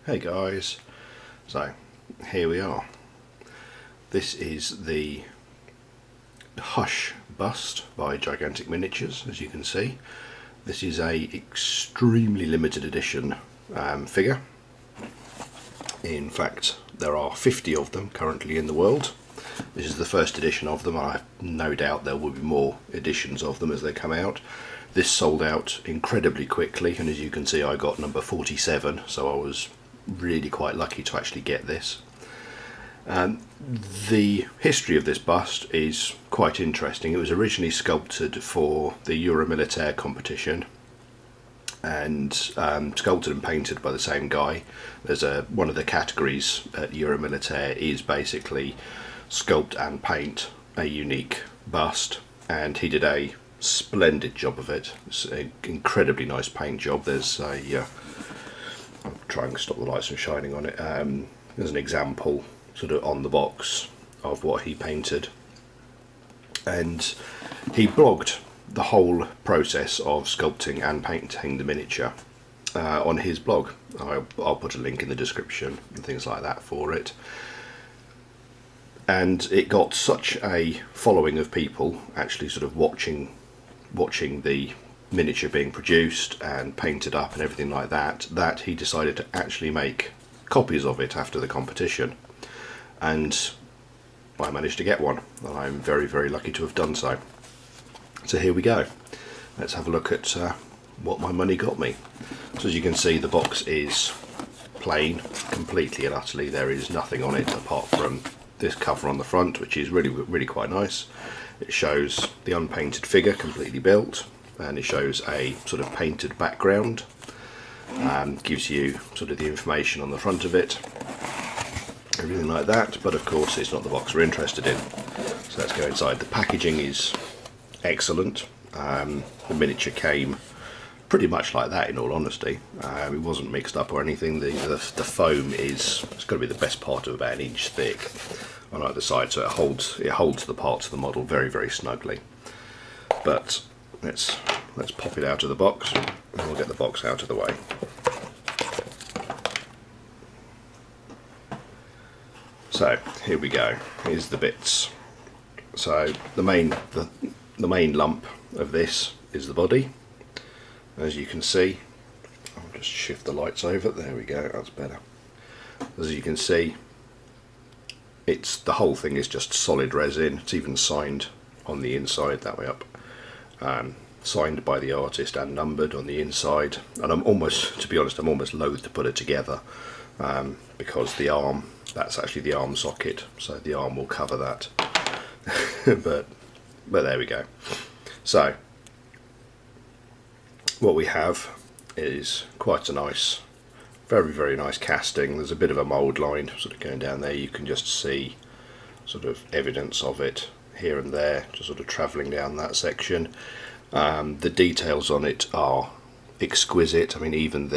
Hey guys, so here we are. This is the Hush bust by Gigantic Miniatures. As you can see, this is a extremely limited edition figure. In fact, there are 50 of them currently in the world. This is the first edition of them. I have no doubt there will be more editions of them as they come out. This sold out incredibly quickly, and as you can see I got number 47, so I was really quite lucky to actually get this. The history of this bust is quite interesting. It was originally sculpted for the Euromilitaire competition and sculpted and painted by the same guy. There's one of the categories at Euromilitaire is basically sculpt and paint a unique bust, and he did a splendid job of it. It's an incredibly nice paint job. There's a I'll try and stop the lights from shining on it. There's an example sort of on the box of what he painted, and he blogged the whole process of sculpting and painting the miniature on his blog. I'll put a link in the description and things like that for it. And it got such a following of people actually sort of watching the miniature being produced and painted up and everything like that, that he decided to actually make copies of it after the competition, and I managed to get one, and I'm very, very lucky to have done so. So here we go. Let's have a look at what my money got me. So as you can see, the box is plain, completely and utterly. There is nothing on it apart from this cover on the front, which is really quite nice. It shows the unpainted figure completely built, and it shows a sort of painted background. Gives you sort of the information on the front of it, everything like that, but of course it's not the box we're interested in. So let's go inside. The packaging is excellent. The miniature came pretty much like that, in all honesty. It wasn't mixed up or anything. The foam it's got to be the best part of about 1 inch thick on either side, so it holds the parts of the model very snugly. But let's pop it out of the box, and we'll get the box out of the way. So here we go. Here's the bits. So the main lump of this is the body. As you can see, I'll just shift the lights over. There we go. That's better. As you can see, the whole thing is just solid resin. It's even signed on the inside that way up. Signed by the artist and numbered on the inside, and I'm almost, to be honest, I'm almost loath to put it together because the arm, that's actually the arm socket, so the arm will cover that. but there we go. So what we have is quite a nice, very nice casting. There's a bit of a mould line sort of going down there. You can just see sort of evidence of it here and there, just sort of travelling down that section. The details on it are exquisite. I mean, even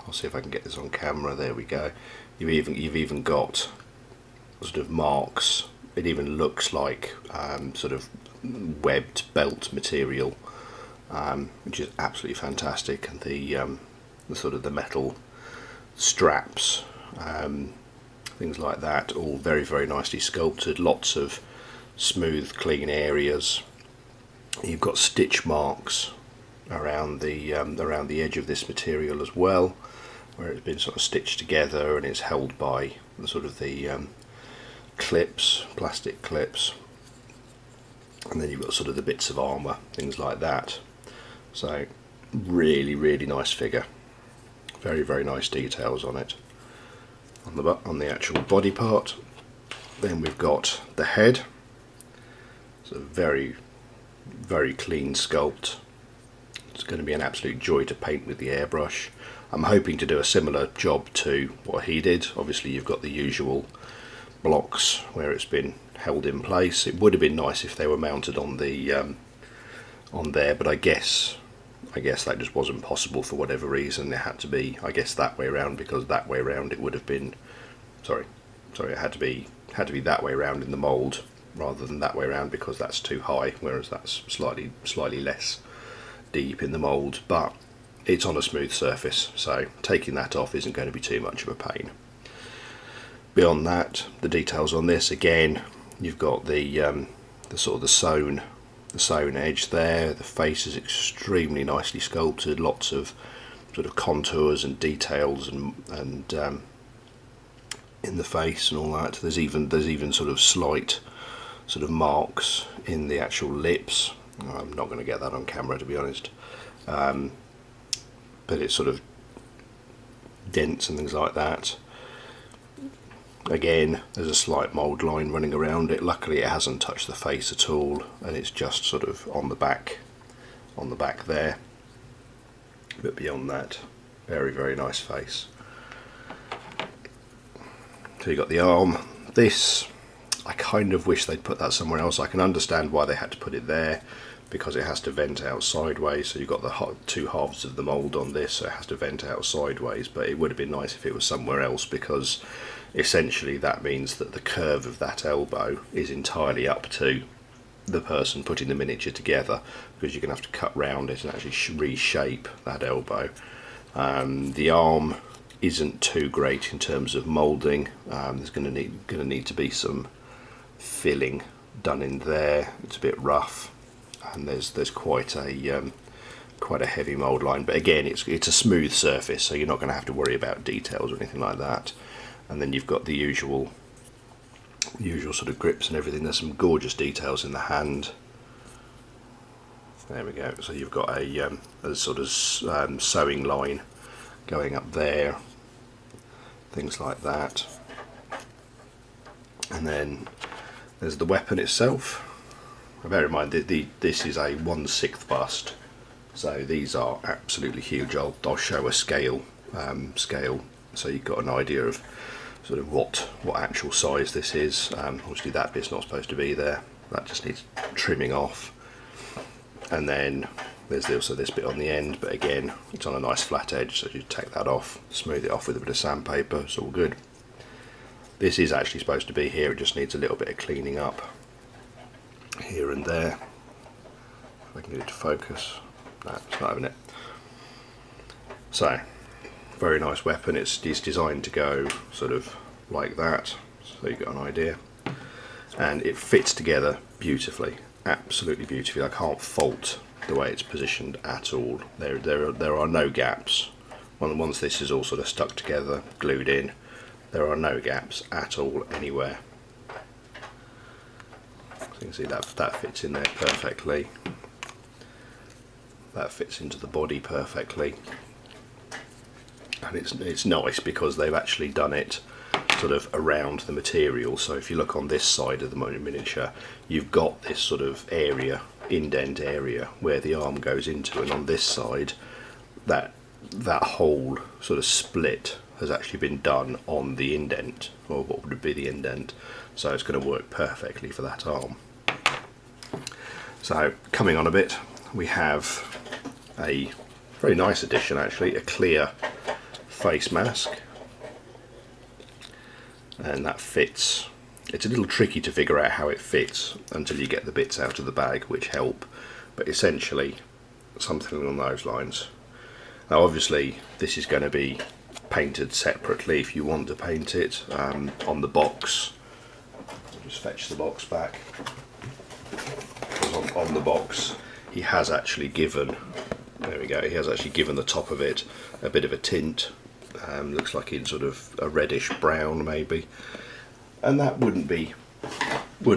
I'll see if I can get this on camera. There we go. You've even got sort of marks. It even looks like sort of webbed belt material, which is absolutely fantastic. And the sort of the metal straps, things like that, all very nicely sculpted. Lots of smooth, clean areas. You've got stitch marks around the edge of this material as well, where it's been sort of stitched together and it's held by the sort of the clips, plastic clips, and then you've got sort of the bits of armour, things like that. So really nice figure. Very nice details on it. On the actual body part, then we've got the head. It's a very clean sculpt. It's going to be an absolute joy to paint with the airbrush. I'm hoping to do a similar job to what he did. Obviously you've got the usual blocks where it's been held in place. It would have been nice if they were mounted on the on there, but I guess that just wasn't possible for whatever reason. It had to be, I guess, that way around, because that way around it would have been, sorry, it had to be that way around in the mould rather than that way around, because that's too high, whereas that's slightly less deep in the mould. But it's on a smooth surface, so taking that off isn't going to be too much of a pain. Beyond that, the details on this, again, you've got the sort of the sewn edge there. The face is extremely nicely sculpted, lots of sort of contours and details and in the face and all that. There's even sort of slight sort of marks in the actual lips. I'm not going to get that on camera, to be honest, but it's sort of dents and things like that. Again, there's a slight mould line running around it. Luckily it hasn't touched the face at all, and it's just sort of on the back there. But beyond that, very, very nice face. So you got the arm. This, I kind of wish they'd put that somewhere else. I can understand why they had to put it there, because it has to vent out sideways. So you've got the two halves of the mould on this, so it has to vent out sideways. But it would have been nice if it was somewhere else, because essentially that means that the curve of that elbow is entirely up to the person putting the miniature together, because you're going to have to cut round it and actually reshape that elbow. The arm isn't too great in terms of moulding. There's going to need to be some filling done in there. It's a bit rough, and there's quite a heavy mould line. But again, it's a smooth surface, so you're not going to have to worry about details or anything like that. And then you've got the usual sort of grips and everything. There's some gorgeous details in the hand. There we go. So you've got a sort of sewing line going up there, things like that. And then there's the weapon itself. Bear in mind that this is a 1/6 bust, so these are absolutely huge. I'll show a scale, so you've got an idea of sort of what actual size this is. Obviously that bit's not supposed to be there, that just needs trimming off. And then there's also this bit on the end, but again, it's on a nice flat edge, so you take that off, smooth it off with a bit of sandpaper, it's all good. This is actually supposed to be here, it just needs a little bit of cleaning up here and there. If I can get it to focus. No, it's not having it. So, very nice weapon. It's designed to go sort of like that, so you've got an idea. And it fits together beautifully, absolutely beautifully. I can't fault the way it's positioned at all. There are no gaps. Once this is all sort of stuck together, glued in, there are no gaps at all anywhere. So you can see that fits in there perfectly. That fits into the body perfectly. And it's nice because they've actually done it sort of around the material. So if you look on this side of the miniature, you've got this sort of area, indent area, where the arm goes into, and on this side, that whole sort of split has actually been done on the indent, or what would be the indent. So it's going to work perfectly for that arm. So coming on a bit, we have a very nice addition actually, a clear face mask, and that fits. It's a little tricky to figure out how it fits until you get the bits out of the bag, which help, but essentially something along those lines. Now obviously this is going to be painted separately if you want to paint it. On the box, I'll just fetch the box back. On the box he has actually given, there we go, he has actually given the top of it a bit of a tint. Looks like in sort of a reddish brown maybe, and that wouldn't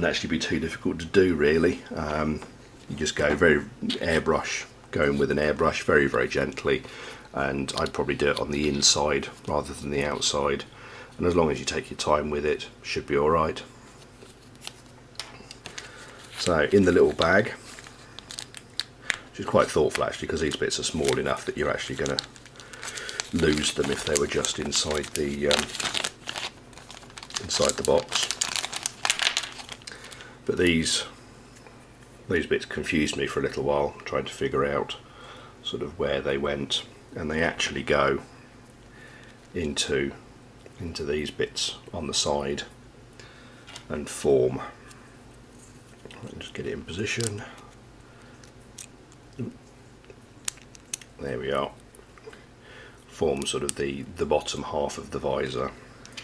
actually be too difficult to do really. You just go going with an airbrush very, very gently, and I'd probably do it on the inside rather than the outside, and as long as you take your time with it, should be alright. So in the little bag, which is quite thoughtful actually, because these bits are small enough that you're actually going to lose them if they were just inside the box. But these bits confused me for a little while, trying to figure out sort of where they went, and they actually go into these bits on the side and form. Just get it in position. There we are. forms sort of the bottom half of the visor.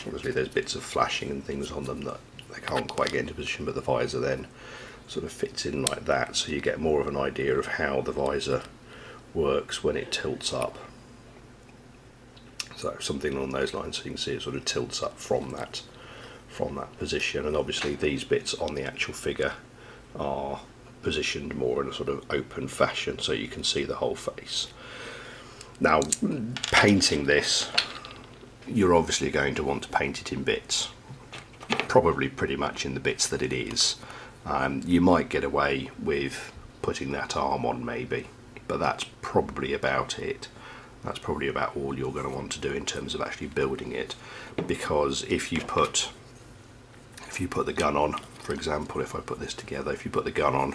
Obviously there's bits of flashing and things on them that they can't quite get into position, but the visor then sort of fits in like that, so you get more of an idea of how the visor works when it tilts up. So something along those lines, so you can see it sort of tilts up from that position, and obviously these bits on the actual figure are positioned more in a sort of open fashion so you can see the whole face. Now, painting this, you're obviously going to want to paint it in bits, probably pretty much in the bits that it is. You might get away with putting that arm on maybe, but that's probably about it. That's probably about all you're going to want to do in terms of actually building it, because if you put the gun on, for example, if I put this together, if you put the gun on,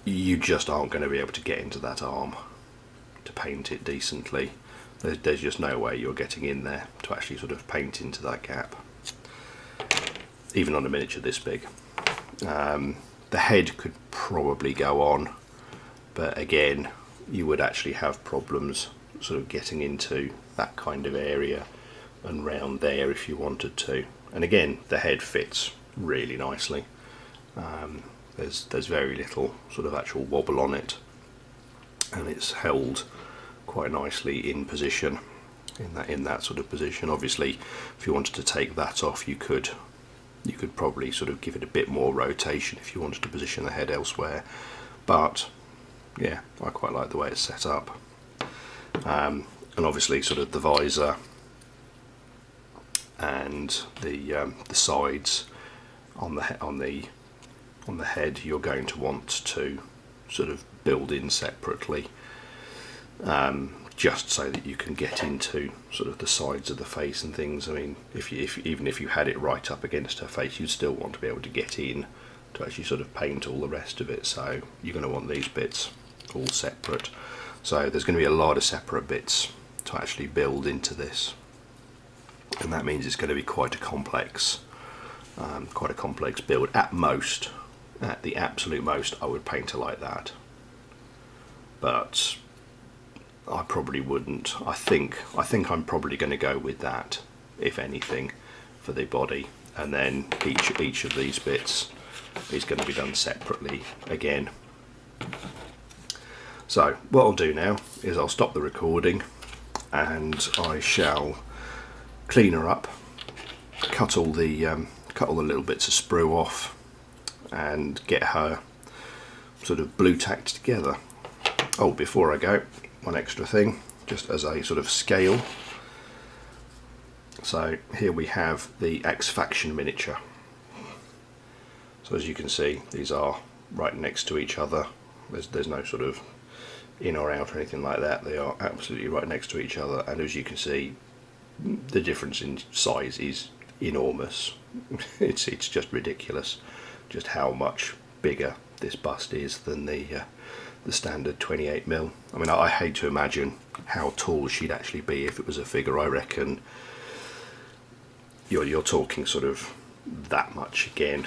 you just aren't going to be able to get into that arm to paint it decently. There's just no way you're getting in there to actually sort of paint into that gap, even on a miniature this big. The head could probably go on, but again, you would actually have problems sort of getting into that kind of area and round there if you wanted to. And again, the head fits really nicely. There's very little sort of actual wobble on it, and it's held quite nicely in position, in that sort of position. Obviously, if you wanted to take that off, you could probably sort of give it a bit more rotation if you wanted to position the head elsewhere. But yeah, I quite like the way it's set up. And obviously, sort of the visor and the sides on the head, you're going to want to sort of build in separately, just so that you can get into sort of the sides of the face and things. I mean, even if you had it right up against her face, you'd still want to be able to get in to actually sort of paint all the rest of it. So you're going to want these bits all separate. So there's going to be a lot of separate bits to actually build into this, and that means it's going to be quite a complex build. At most, at the absolute most, I would paint her like that, but I probably wouldn't. I think I'm probably going to go with that, if anything, for the body, and then each of these bits is going to be done separately again. So what I'll do now is I'll stop the recording, and I shall clean her up, cut all the little bits of sprue off, and get her sort of blue tacked together. Oh, before I go, one extra thing, just as a sort of scale. So here we have the X-Faction miniature. So as you can see, these are right next to each other. There's no sort of in or out or anything like that. They are absolutely right next to each other, and as you can see, the difference in size is enormous. It's just ridiculous just how much bigger this bust is than the standard 28mm. I mean, I hate to imagine how tall she'd actually be if it was a figure. I reckon you're talking sort of that much again.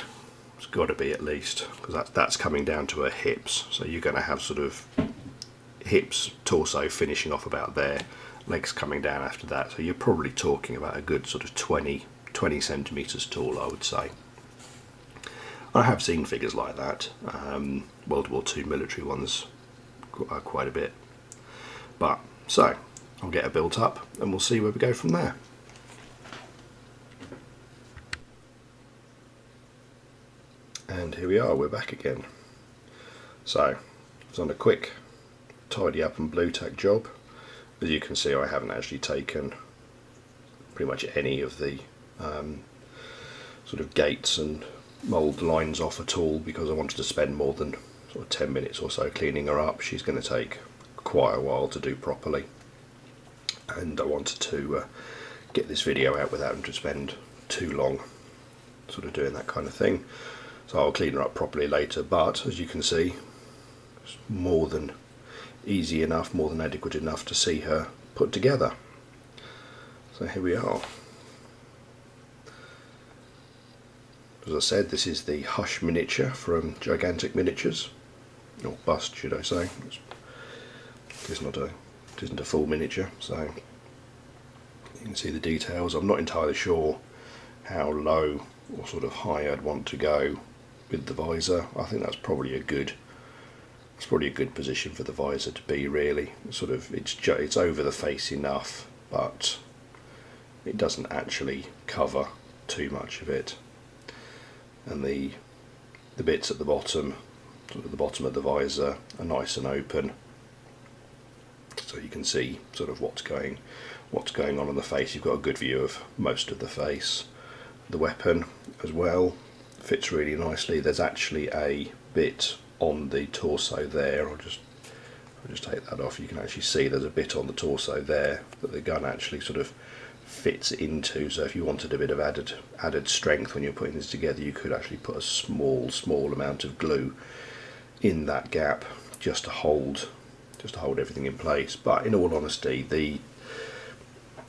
It's got to be at least, because that's coming down to her hips. So you're going to have sort of hips, torso finishing off about there, legs coming down after that. So you're probably talking about a good sort of 20 centimetres tall, I would say. I have seen figures like that, World War II military ones, quite a bit. But so I'll get her built up, and we'll see where we go from there. And here we are, we're back again. So I was on a quick tidy up and blue tack job. As you can see, I haven't actually taken pretty much any of the sort of gates and mould lines off at all, because I wanted to spend more than sort of 10 minutes or so cleaning her up. She's going to take quite a while to do properly, and I wanted to get this video out without having to spend too long sort of doing that kind of thing. So I'll clean her up properly later, but as you can see, it's more than easy enough, more than adequate enough to see her put together. So here we are. As I said, this is the Hush miniature from Gigantic Miniatures, or bust should I say. It isn't a full miniature, so You can see the details. I'm not entirely sure how low or sort of high I'd want to go with the visor. I think that's probably a good position for the visor to be, really. Sort of it's over the face enough, but it doesn't actually cover too much of it. And the bits at the bottom, sort of the bottom of the visor, are nice and open, so you can see sort of what's going on the face. You've got a good view of most of the face. The weapon as well fits really nicely. There's actually a bit on the torso there. I'll just take that off. You can actually see there's a bit on the torso there that the gun actually sort of fits into. So if you wanted a bit of added strength when you're putting this together, you could actually put a small amount of glue in that gap just to hold everything in place. But in all honesty,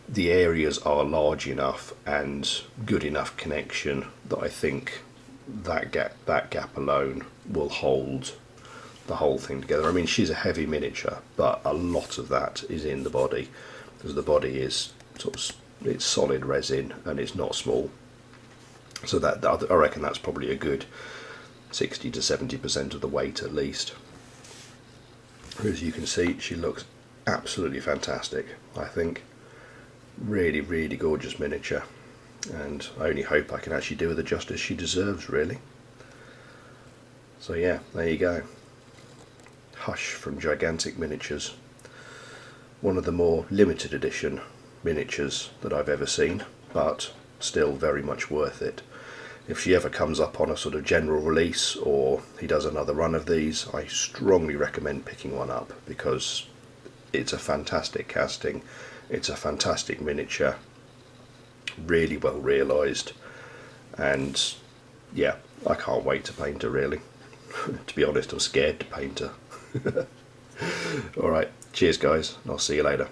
the areas are large enough and good enough connection that I think that gap alone will hold the whole thing together. I mean, she's a heavy miniature, but a lot of that is in the body, because the body is it's solid resin and it's not small. So that I reckon that's probably a good 60 to 70% of the weight at least. As you can see, she looks absolutely fantastic. I think really gorgeous miniature, and I only hope I can actually do her the justice she deserves, really. So yeah, there you go. Hush from Gigantic Miniatures. One of the more limited edition miniatures that I've ever seen, but still very much worth it. If she ever comes up on a sort of general release, or he does another run of these, I strongly recommend picking one up, because it's a fantastic casting, it's a fantastic miniature, really well realised, and yeah, I can't wait to paint her, really. To be honest, I'm scared to paint her. Alright, cheers guys, and I'll see you later.